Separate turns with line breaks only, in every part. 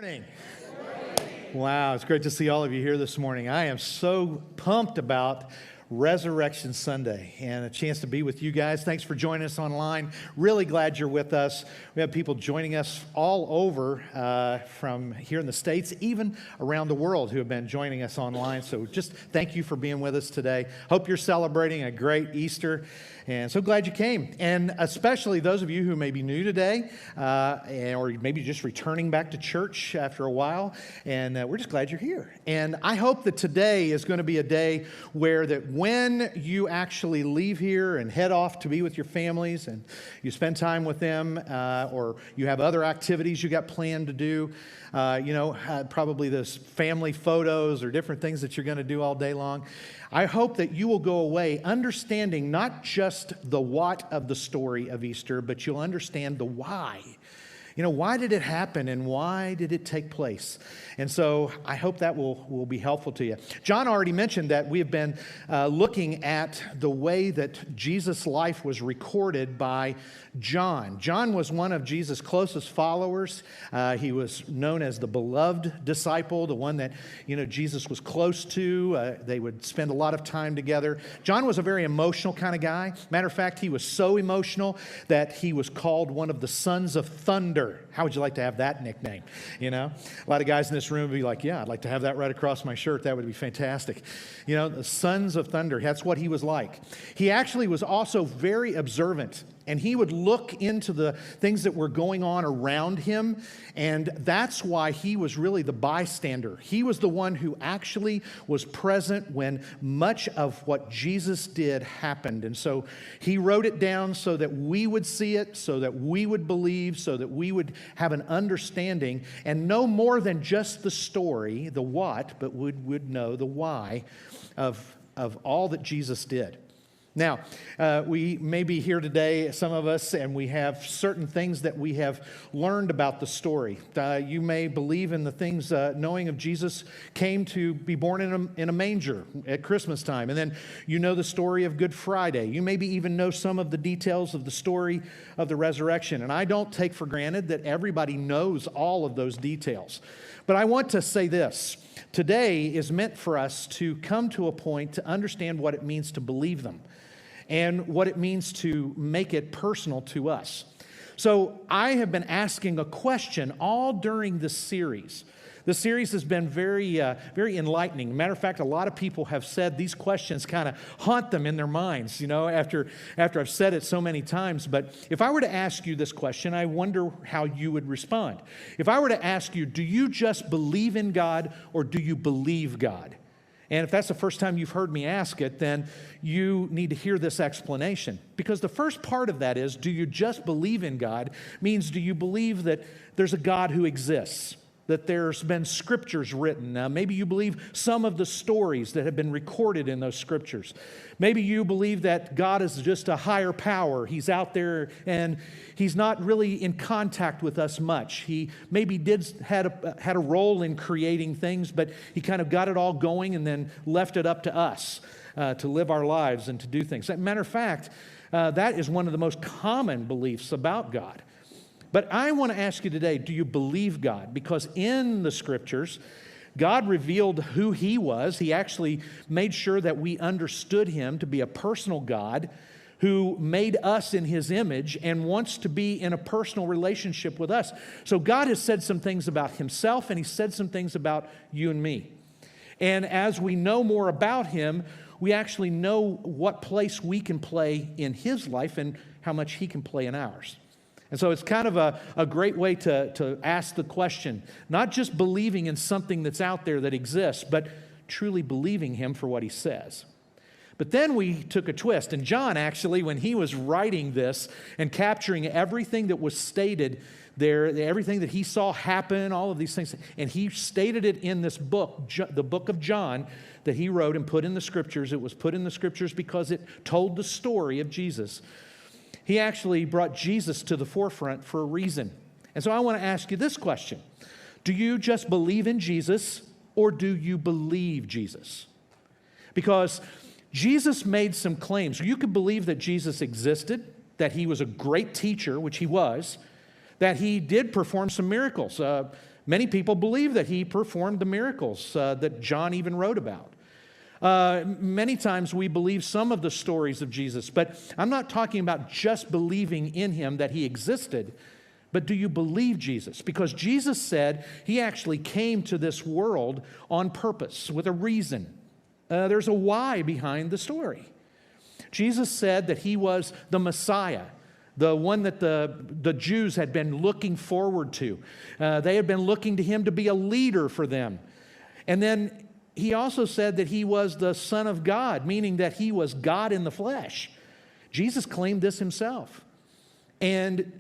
Morning. Wow, it's great to see all of you here this morning. I am so pumped about Resurrection Sunday and a chance to be with you guys. Thanks for joining us online. Really glad you're with us. We have people joining us all over from here in the States, even around the world, who have been joining us online. So just thank you for being with us today. Hope you're celebrating a great Easter. And so glad you came. And especially those of you who may be new today or maybe just returning back to church after a while. And we're just glad you're here. And I hope that today is going to be a day where that when you actually leave here and head off to be with your families and you spend time with them or you have other activities you got planned to do, probably those family photos or different things that you're going to do all day long. I hope that you will go away understanding not just the what of the story of Easter, but you'll understand the why. Why did it happen and why did it take place? And so I hope that will be helpful to you. John already mentioned that we have been looking at the way that Jesus' life was recorded by John. John was one of Jesus' closest followers. He was known as the beloved disciple, the one that, Jesus was close to. They would spend a lot of time together. John was a very emotional kind of guy. Matter of fact, he was so emotional that he was called one of the sons of thunder. How would you like to have that nickname? A lot of guys in this room would be like, yeah, I'd like to have that right across my shirt. That would be fantastic. The sons of thunder, that's what he was like. He actually was also very observant, and he would look into the things that were going on around him, and that's why he was really the bystander. He was the one who actually was present when much of what Jesus did happened. And so he wrote it down so that we would see it, so that we would believe, so that we would have an understanding and know more than just the story, the what, but would know the why of all that Jesus did. Now, we may be here today, some of us, and we have certain things that we have learned about the story. You may believe in the things, knowing of Jesus came to be born in a manger at Christmas time. And then you know the story of Good Friday. You maybe even know some of the details of the story of the resurrection. And I don't take for granted that everybody knows all of those details. But I want to say this. Today is meant for us to come to a point to understand what it means to believe them and what it means to make it personal to us. So I have been asking a question all during this series. The series has been very enlightening. Matter of fact, a lot of people have said these questions kind of haunt them in their minds, after I've said it so many times. But if I were to ask you this question, I wonder how you would respond. If I were to ask you, do you just believe in God or do you believe God? And if that's the first time you've heard me ask it, then you need to hear this explanation. Because the first part of that is, do you just believe in God? Means, do you believe that there's a God who exists? That there's been scriptures written. Now, maybe you believe some of the stories that have been recorded in those scriptures. Maybe you believe that God is just a higher power. He's out there and he's not really in contact with us much. He maybe had a role in creating things, but he kind of got it all going and then left it up to us to live our lives and to do things. As a matter of fact, that is one of the most common beliefs about God. But I want to ask you today, do you believe God? Because in the scriptures, God revealed who he was. He actually made sure that we understood him to be a personal God who made us in his image and wants to be in a personal relationship with us. So God has said some things about himself, and he said some things about you and me. And as we know more about him, we actually know what place we can play in his life and how much he can play in ours. And so it's kind of a great way to ask the question, not just believing in something that's out there that exists, but truly believing him for what he says. But then we took a twist, and John actually, when he was writing this and capturing everything that was stated there, everything that he saw happen, all of these things, and he stated it in this book, the book of John, that he wrote and put in the scriptures. It was put in the scriptures because it told the story of Jesus. He actually brought Jesus to the forefront for a reason. And so I want to ask you this question. Do you just believe in Jesus or do you believe Jesus? Because Jesus made some claims. You could believe that Jesus existed, that he was a great teacher, which he was, that he did perform some miracles. Many people believe that he performed the miracles that John even wrote about. Many times we believe some of the stories of Jesus, but I'm not talking about just believing in him that he existed, but do you believe Jesus? Because Jesus said he actually came to this world on purpose, with a reason. There's a why behind the story. Jesus said that he was the Messiah, the one that the Jews had been looking forward to. They had been looking to him to be a leader for them. And then he also said that he was the Son of God, meaning that he was God in the flesh. Jesus claimed this himself. And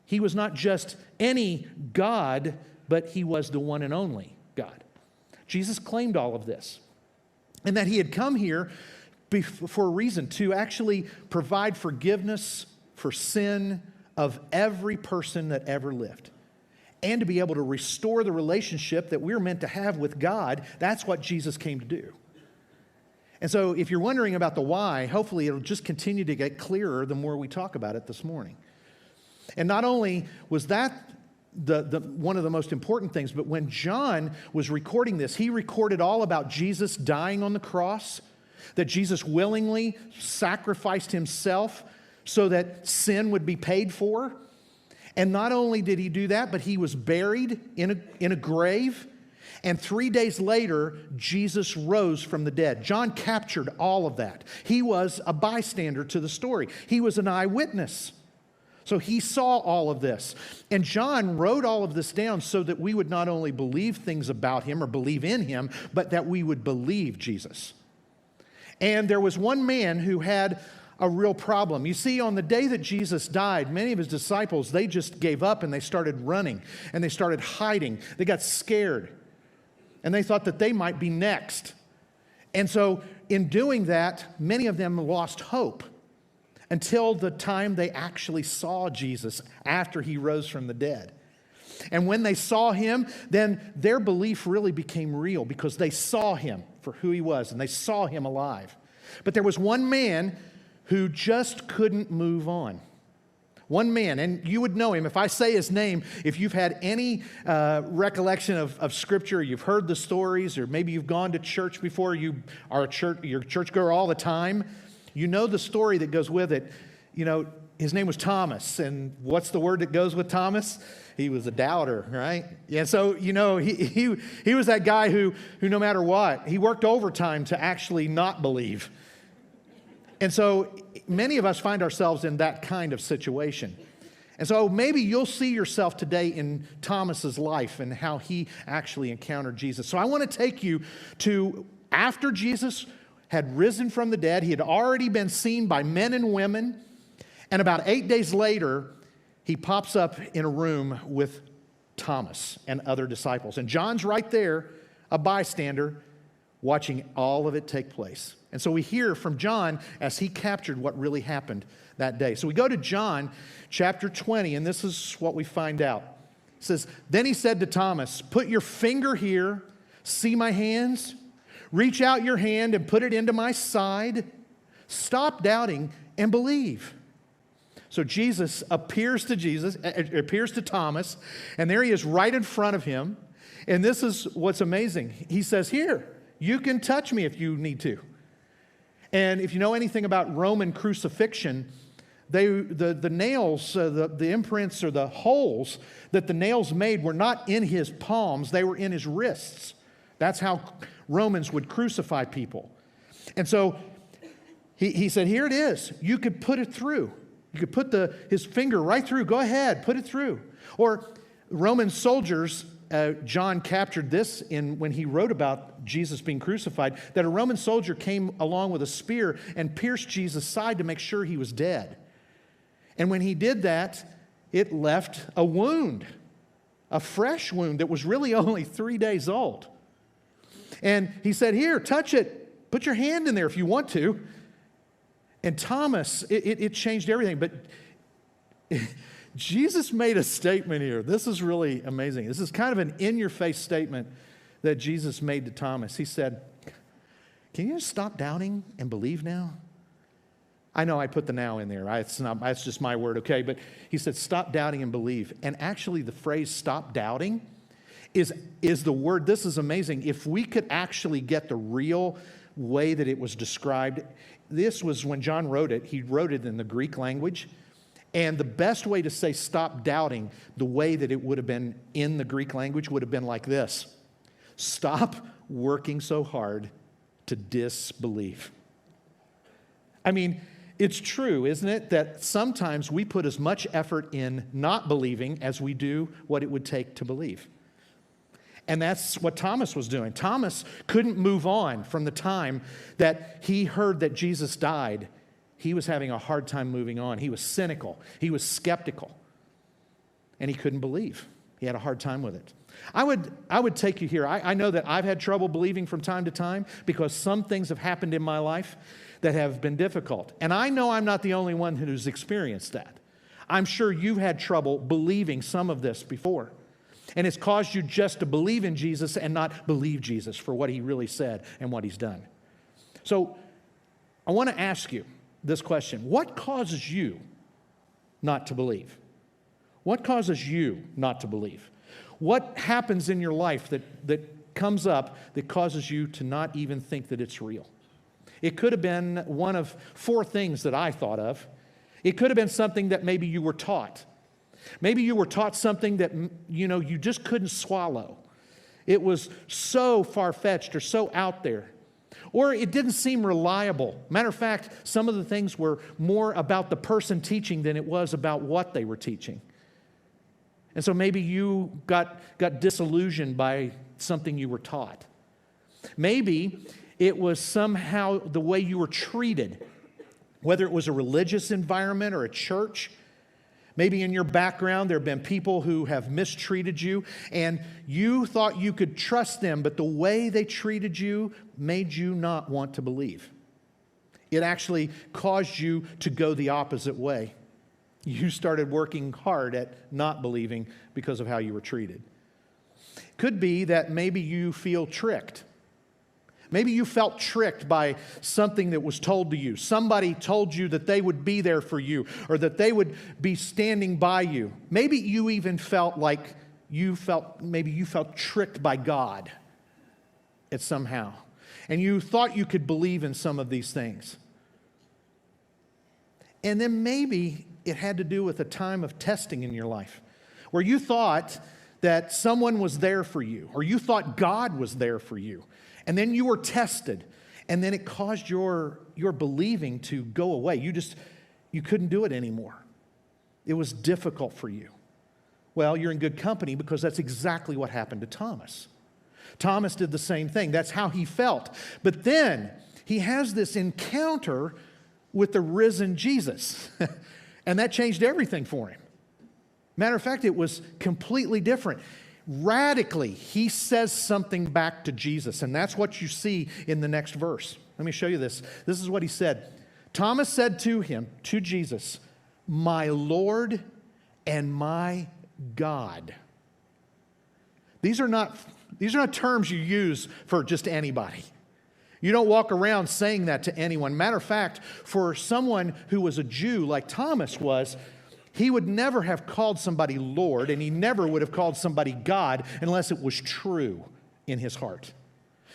he was not just any God, but he was the one and only God. Jesus claimed all of this. And that he had come here for a reason, to actually provide forgiveness for sin of every person that ever lived. And to be able to restore the relationship that we're meant to have with God. That's what Jesus came to do. And so if you're wondering about the why, hopefully it'll just continue to get clearer the more we talk about it this morning. And not only was that the one of the most important things, but when John was recording this, he recorded all about Jesus dying on the cross, that Jesus willingly sacrificed himself so that sin would be paid for. And not only did he do that, but he was buried in a grave. And 3 days later, Jesus rose from the dead. John captured all of that. He was a bystander to the story. He was an eyewitness. So he saw all of this. And John wrote all of this down so that we would not only believe things about him or believe in him, but that we would believe Jesus. And there was one man who had a real problem. You see, on the day that Jesus died, many of his disciples, they just gave up and they started running and they started hiding. They got scared and they thought that they might be next. And so in doing that, many of them lost hope until the time they actually saw Jesus after he rose from the dead. And when they saw him, then their belief really became real because they saw him for who he was and they saw him alive. But there was one man who just couldn't move on. One man, and you would know him. If I say his name, if you've had any recollection of Scripture, you've heard the stories, or maybe you've gone to church before, you're a churchgoer all the time, you know the story that goes with it. You know, his name was Thomas, and what's the word that goes with Thomas? He was a doubter, right? Yeah, so, you know, he was that guy who no matter what, he worked overtime to actually not believe. And so many of us find ourselves in that kind of situation. And so maybe you'll see yourself today in Thomas's life and how he actually encountered Jesus. So I want to take you to after Jesus had risen from the dead. He had already been seen by men and women. And about 8 days later, he pops up in a room with Thomas and other disciples. And John's right there, a bystander, watching all of it take place. And so we hear from John as he captured what really happened that day. So we go to John chapter 20, and this is what we find out. It says, "Then he said to Thomas, 'Put your finger here, see my hands? Reach out your hand and put it into my side. Stop doubting and believe.'" So Jesus appears to Thomas, and there he is right in front of him. And this is what's amazing. He says, "Here, you can touch me if you need to." And if you know anything about Roman crucifixion, the nails, the imprints or the holes that the nails made were not in his palms, they were in his wrists. That's how Romans would crucify people. And so he said, "Here it is. You could put it through. You could put his finger right through. Go ahead, put it through." Or Roman soldiers, John captured this when he wrote about Jesus being crucified, that a Roman soldier came along with a spear and pierced Jesus' side to make sure he was dead. And when he did that, it left a wound, a fresh wound that was really only 3 days old. And he said, "Here, touch it. Put your hand in there if you want to." And Thomas, it changed everything. But Jesus made a statement here. This is really amazing. This is kind of an in-your-face statement that Jesus made to Thomas. He said, "Can you just stop doubting and believe now?" I know I put the "now" in there. It's just my word, okay? But he said, "Stop doubting and believe." And actually the phrase "stop doubting," is the word. This is amazing. If we could actually get the real way that it was described, this was when John wrote it. He wrote it in the Greek language. And the best way to say stop doubting, the way that it would have been in the Greek language, would have been like this: stop working so hard to disbelieve. I mean, it's true, isn't it, that sometimes we put as much effort in not believing as we do what it would take to believe. And that's what Thomas was doing. Thomas couldn't move on from the time that he heard that Jesus died. He was having a hard time moving on. He was cynical. He was skeptical. And he couldn't believe. He had a hard time with it. I would take you here. I know that I've had trouble believing from time to time because some things have happened in my life that have been difficult. And I know I'm not the only one who's experienced that. I'm sure you've had trouble believing some of this before. And it's caused you just to believe in Jesus and not believe Jesus for what he really said and what he's done. So I want to ask you this question: what causes you not to believe? What causes you not to believe? What happens in your life that comes up that causes you to not even think that it's real? It could have been one of four things that I thought of. It could have been something that maybe you were taught. Maybe you were taught something that, you just couldn't swallow. It was so far-fetched or so out there. Or it didn't seem reliable. Matter of fact, some of the things were more about the person teaching than it was about what they were teaching. And so maybe you got disillusioned by something you were taught. Maybe it was somehow the way you were treated, whether it was a religious environment or a church. Maybe in your background there have been people who have mistreated you and you thought you could trust them, but the way they treated you made you not want to believe. It actually caused you to go the opposite way. You started working hard at not believing because of how you were treated. Could be that maybe you feel tricked. Maybe you felt tricked by something that was told to you. Somebody told you that they would be there for you or that they would be standing by you. Maybe you even felt like you felt tricked by God somehow. And you thought you could believe in some of these things. And then maybe it had to do with a time of testing in your life where you thought that someone was there for you or you thought God was there for you. And then you were tested, and then it caused your believing to go away. You couldn't do it anymore. It was difficult for you. Well, you're in good company because that's exactly what happened to Thomas. Thomas did the same thing. That's how he felt. But then he has this encounter with the risen Jesus, and that changed everything for him. Matter of fact, it was completely different. Radically, he says something back to Jesus, and that's what you see in the next verse. Let me show you this. This is what he said. Thomas said to Jesus, "My Lord and my God." These are not terms you use for just anybody. You don't walk around saying that to anyone. Matter of fact, for someone who was a Jew like Thomas was, he would never have called somebody Lord, and he never would have called somebody God unless it was true in his heart.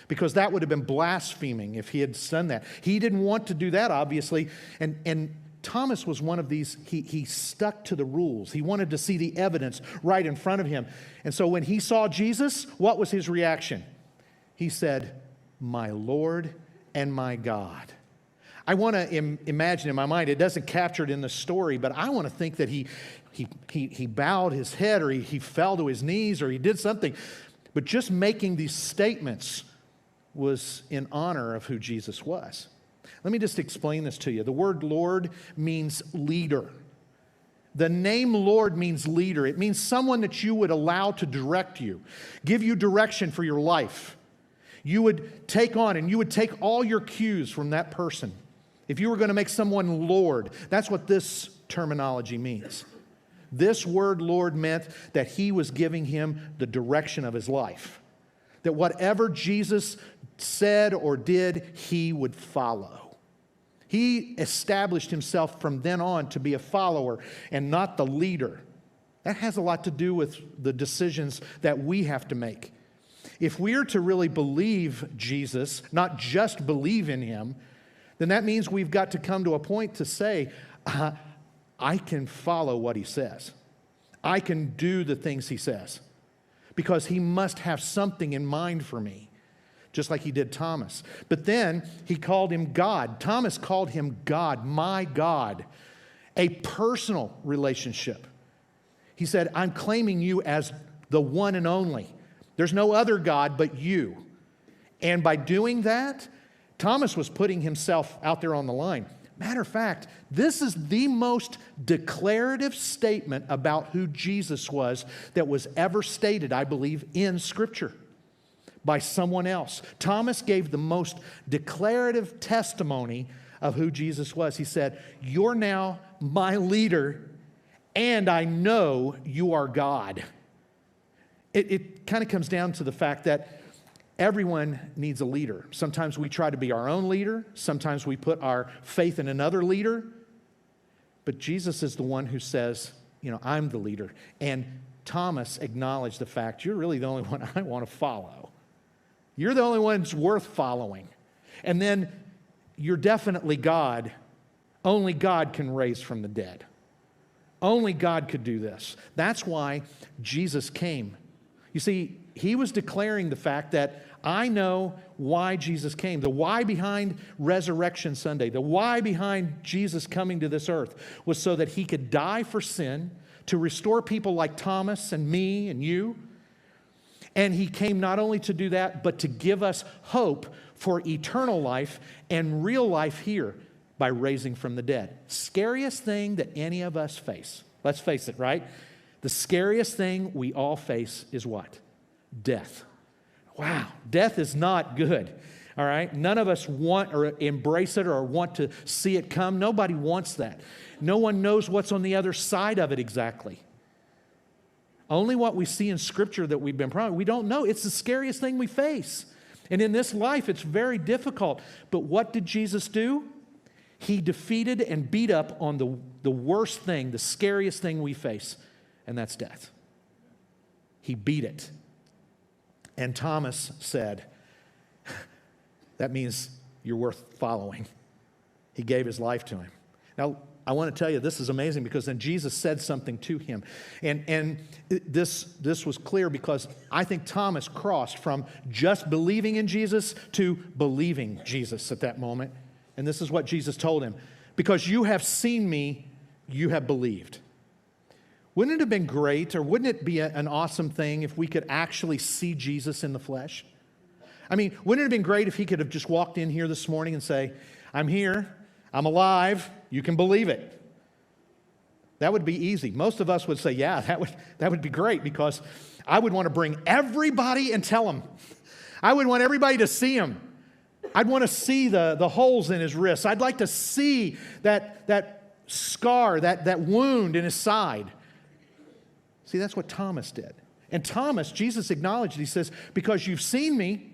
Because that would have been blaspheming if he had done that. He didn't want to do that, obviously. And Thomas was one of these, he stuck to the rules. He wanted to see the evidence right in front of him. And so when he saw Jesus, what was his reaction? He said, "My Lord and my God." I want to imagine in my mind, it doesn't capture it in the story, but I want to think that he bowed his head or he fell to his knees or he did something. But just making these statements was in honor of who Jesus was. Let me just explain this to you. The word Lord means leader. The name Lord means leader. It means someone that you would allow to direct you, give you direction for your life. You would take on and you would take all your cues from that person. If you were going to make someone Lord, that's what this terminology means. This word Lord meant that he was giving him the direction of his life. That whatever Jesus said or did, he would follow. He established himself from then on to be a follower and not the leader. That has a lot to do with the decisions that we have to make. If we're to really believe Jesus, not just believe in him, then that means we've got to come to a point to say, I can follow what he says. I can do the things he says. Because he must have something in mind for me, just like he did Thomas. But then he called him God. Thomas called him God, my God, a personal relationship. He said, I'm claiming you as the one and only. There's no other God but you. And by doing that, Thomas was putting himself out there on the line. Matter of fact, this is the most declarative statement about who Jesus was that was ever stated, I believe, in Scripture by someone else. Thomas gave the most declarative testimony of who Jesus was. He said, you're now my leader, and I know you are God. It kind of comes down to the fact that everyone needs a leader. Sometimes we try to be our own leader. Sometimes we put our faith in another leader. But Jesus is the one who says, I'm the leader. And Thomas acknowledged the fact, you're really the only one I want to follow. You're the only one that's worth following. And then you're definitely God. Only God can raise from the dead. Only God could do this. That's why Jesus came. You see, he was declaring the fact that I know why Jesus came. The why behind Resurrection Sunday, the why behind Jesus coming to this earth was so that he could die for sin, to restore people like Thomas and me and you. And he came not only to do that, but to give us hope for eternal life and real life here by raising from the dead. Scariest thing that any of us face. Let's face it, right? The scariest thing we all face is what? Death. Wow, death is not good, all right? None of us want or embrace it or want to see it come. Nobody wants that. No one knows what's on the other side of it exactly. Only what we see in Scripture that we've been promised. We don't know. It's the scariest thing we face. And in this life, it's very difficult. But what did Jesus do? He defeated and beat up on the worst thing, the scariest thing we face, and that's death. He beat it. And Thomas said, that means you're worth following. He gave his life to him. Now, I want to tell you, this is amazing because then Jesus said something to him. And this was clear because I think Thomas crossed from just believing in Jesus to believing Jesus at that moment. And this is what Jesus told him. Because you have seen me, you have believed. Wouldn't it have been great, or wouldn't it be an awesome thing if we could actually see Jesus in the flesh? I mean, wouldn't it have been great if he could have just walked in here this morning and say, I'm here, I'm alive, you can believe it. That would be easy. Most of us would say, yeah, that would be great because I would want to bring everybody and tell them. I would want everybody to see him. I'd want to see the holes in his wrists. I'd like to see that scar, that wound in his side. See, that's what Thomas did. And Thomas, Jesus acknowledged, he says, because you've seen me,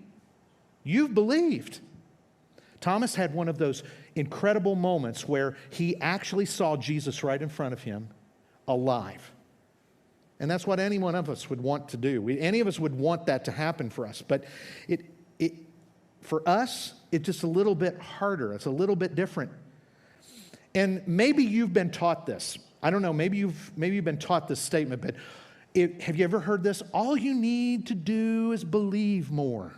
you've believed. Thomas had one of those incredible moments where he actually saw Jesus right in front of him, alive. And that's what any one of us would want to do. Any of us would want that to happen for us. But for us, it's just a little bit harder. It's a little bit different. And maybe you've been taught this. I don't know, maybe you've been taught this statement, but have you ever heard this? All you need to do is believe more.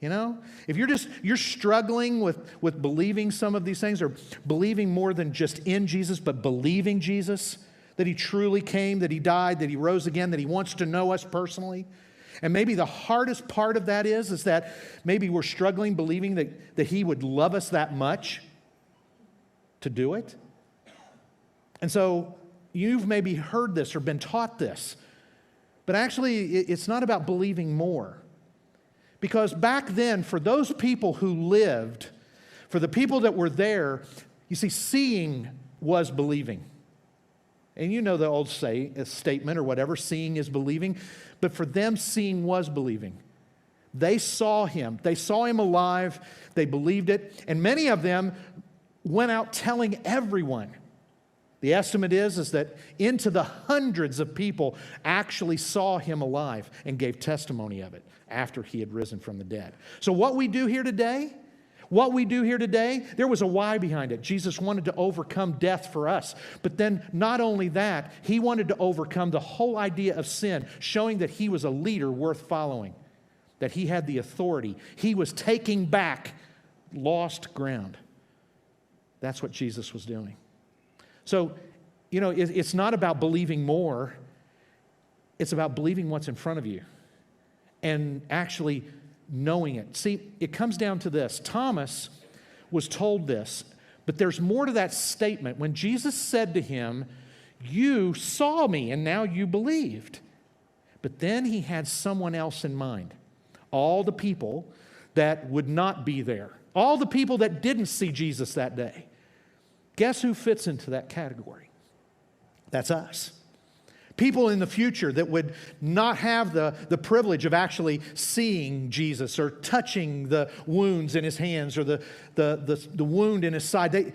You know? If you're struggling with believing some of these things, or believing more than just in Jesus, but believing Jesus, that he truly came, that he died, that he rose again, that he wants to know us personally. And maybe the hardest part of that is that maybe we're struggling believing that he would love us that much to do it. And so you've maybe heard this or been taught this. But actually, it's not about believing more. Because back then, for those people who lived, for the people that were there, you see, seeing was believing. And you know the old statement or whatever, seeing is believing. But for them, seeing was believing. They saw him. They saw him alive. They believed it. And many of them went out telling everyone. The estimate is that into the hundreds of people actually saw him alive and gave testimony of it after he had risen from the dead. So what we do here today, there was a why behind it. Jesus wanted to overcome death for us. But then not only that, he wanted to overcome the whole idea of sin, showing that he was a leader worth following, that he had the authority. He was taking back lost ground. That's what Jesus was doing. So, it's not about believing more. It's about believing what's in front of you and actually knowing it. See, it comes down to this. Thomas was told this, but there's more to that statement. When Jesus said to him, "You saw me and now you believed." But then he had someone else in mind. All the people that would not be there. All the people that didn't see Jesus that day. Guess who fits into that category? That's us. People in the future that would not have the privilege of actually seeing Jesus or touching the wounds in his hands or the wound in his side.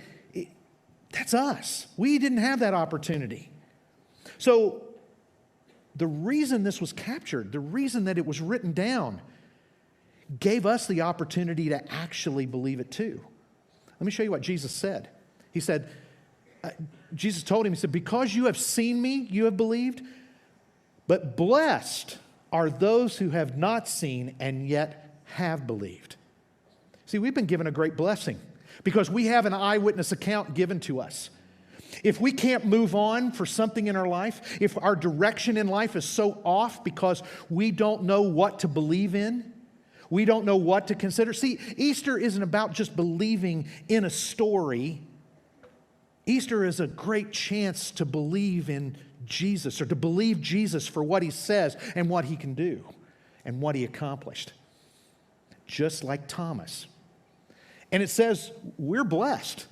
That's us. We didn't have that opportunity. So the reason this was captured, the reason that it was written down, gave us the opportunity to actually believe it too. Let me show you what Jesus said. He said, Jesus told him, he said, "Because you have seen me, you have believed, but blessed are those who have not seen and yet have believed." See, we've been given a great blessing because we have an eyewitness account given to us. If we can't move on for something in our life, if our direction in life is so off because we don't know what to believe in, we don't know what to consider. See, Easter isn't about just believing in a story. Easter is a great chance to believe in Jesus, or to believe Jesus for what he says and what he can do and what he accomplished. Just like Thomas. And it says we're blessed.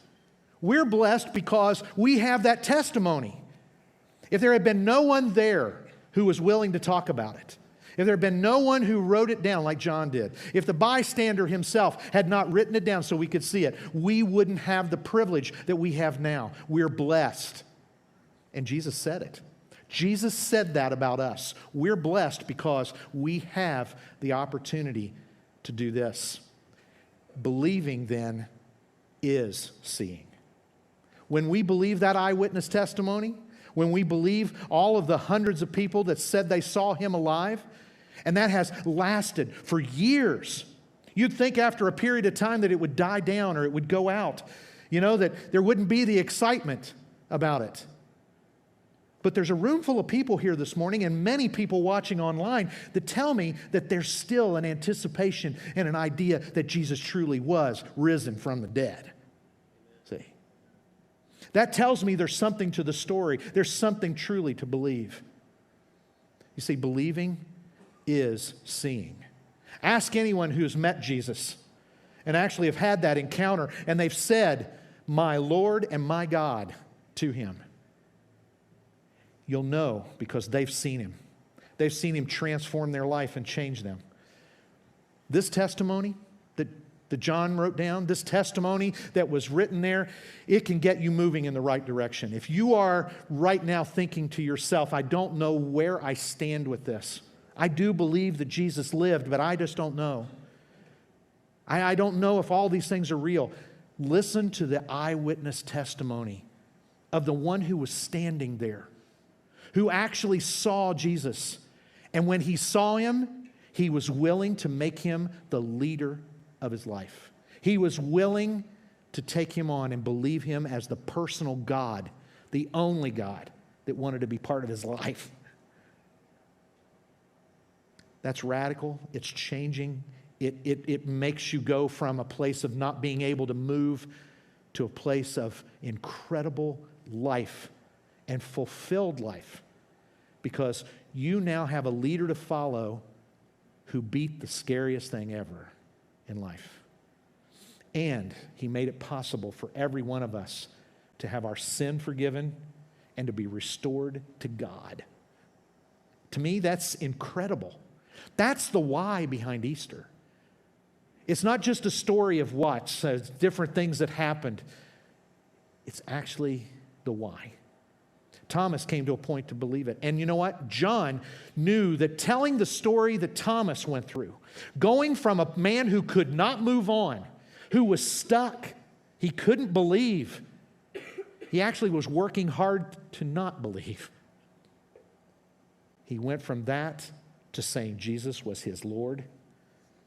We're blessed because we have that testimony. If there had been no one there who was willing to talk about it, if there had been no one who wrote it down like John did, if the bystander himself had not written it down so we could see it, we wouldn't have the privilege that we have now. We're blessed. And Jesus said it. Jesus said that about us. We're blessed because we have the opportunity to do this. Believing then is seeing. When we believe that eyewitness testimony, when we believe all of the hundreds of people that said they saw him alive, and that has lasted for years. You'd think after a period of time that it would die down or it would go out, that there wouldn't be the excitement about it. But there's a room full of people here this morning and many people watching online that tell me that there's still an anticipation and an idea that Jesus truly was risen from the dead. See? That tells me there's something to the story. There's something truly to believe. You see, believing is seeing. Ask anyone who's met Jesus and actually have had that encounter and they've said, "My Lord and my God," to him. You'll know because they've seen him. They've seen him transform their life and change them. This testimony that John wrote down, this testimony that was written there, it can get you moving in the right direction. If you are right now thinking to yourself, "I don't know where I stand with this. I do believe that Jesus lived, but I just don't know. I don't know if all these things are real." Listen to the eyewitness testimony of the one who was standing there, who actually saw Jesus. And when he saw him, he was willing to make him the leader of his life. He was willing to take him on and believe him as the personal God, the only God that wanted to be part of his life. That's radical. It's changing. It makes you go from a place of not being able to move to a place of incredible life and fulfilled life, because you now have a leader to follow who beat the scariest thing ever in life. And he made it possible for every one of us to have our sin forgiven and to be restored to God. To me, that's incredible. That's the why behind Easter. It's not just a story of different things that happened. It's actually the why. Thomas came to a point to believe it. And you know what? John knew that telling the story that Thomas went through, going from a man who could not move on, who was stuck, he couldn't believe, he actually was working hard to not believe. He went from that to saying Jesus was his Lord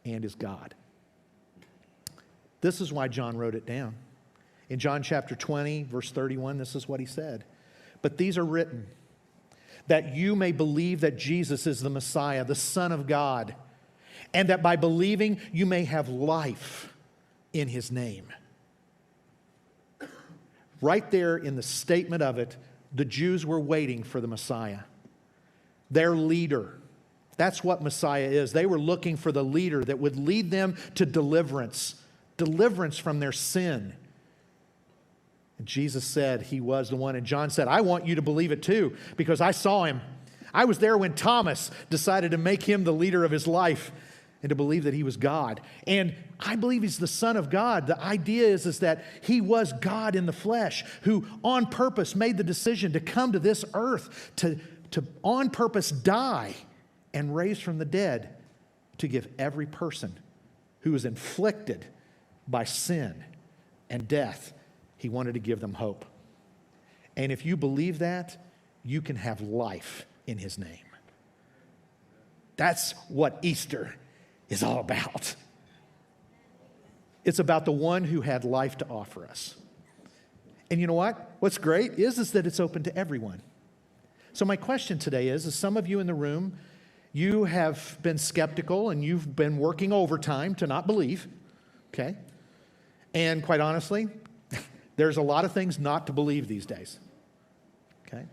and his God. This is why John wrote it down. In John chapter 20, verse 31, this is what he said. But these are written, that you may believe that Jesus is the Messiah, the Son of God, and that by believing you may have life in his name. Right there in the statement of it, the Jews were waiting for the Messiah, their leader. That's what Messiah is. They were looking for the leader that would lead them to deliverance from their sin. And Jesus said he was the one. And John said, I want you to believe it too, because I saw him. I was there when Thomas decided to make him the leader of his life and to believe that he was God. And I believe he's the Son of God. The idea is that he was God in the flesh, who on purpose made the decision to come to this earth, to on purpose die and raise from the dead, to give every person who was inflicted by sin and death, he wanted to give them hope. And if you believe that, you can have life in his name. That's what Easter is all about. It's about the one who had life to offer us. And you know what? What's great is that it's open to everyone. So my question today is some of you in the room, you have been skeptical and you've been working overtime to not believe, okay? And quite honestly, there's a lot of things not to believe these days, okay?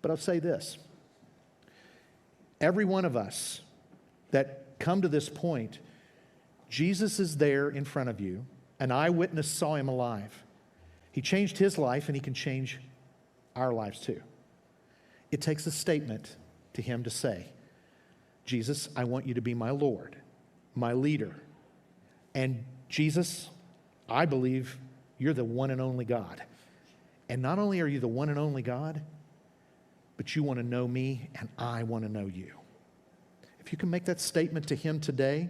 But I'll say this. Every one of us that come to this point, Jesus is there in front of you. An eyewitness saw him alive. He changed his life, and he can change our lives too. It takes a statement to him to say, Jesus, I want you to be my Lord, my leader. And Jesus, I believe you're the one and only God. And not only are you the one and only God, but you want to know me and I want to know you. If you can make that statement to him today,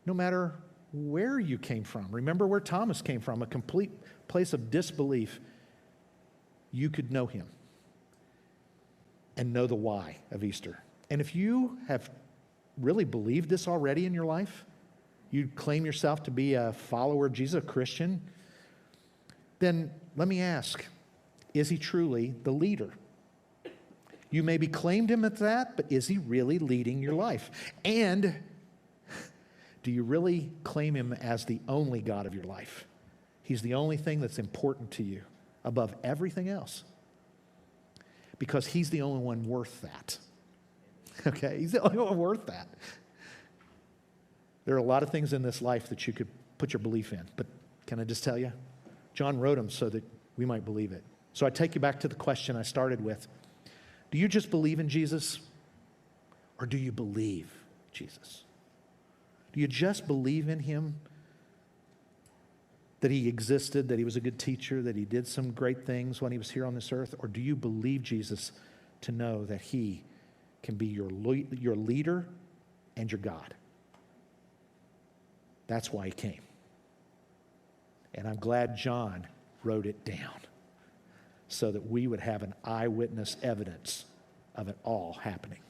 no matter where you came from, remember where Thomas came from, a complete place of disbelief, you could know him and know the why of Easter. And if you have really believed this already in your life, you claim yourself to be a follower of Jesus, a Christian, then let me ask, is he truly the leader? You maybe claimed him at that, but is he really leading your life? And do you really claim him as the only God of your life? He's the only thing that's important to you above everything else. Because he's the only one worth that. Okay? He's the only one worth that. There are a lot of things in this life that you could put your belief in, but can I just tell you? John wrote them so that we might believe it. So I take you back to the question I started with. Do you just believe in Jesus, or do you believe Jesus? Do you just believe in him, that he existed, that he was a good teacher, that he did some great things when he was here on this earth? Or do you believe Jesus to know that he can be your leader and your God? That's why he came. And I'm glad John wrote it down so that we would have an eyewitness evidence of it all happening.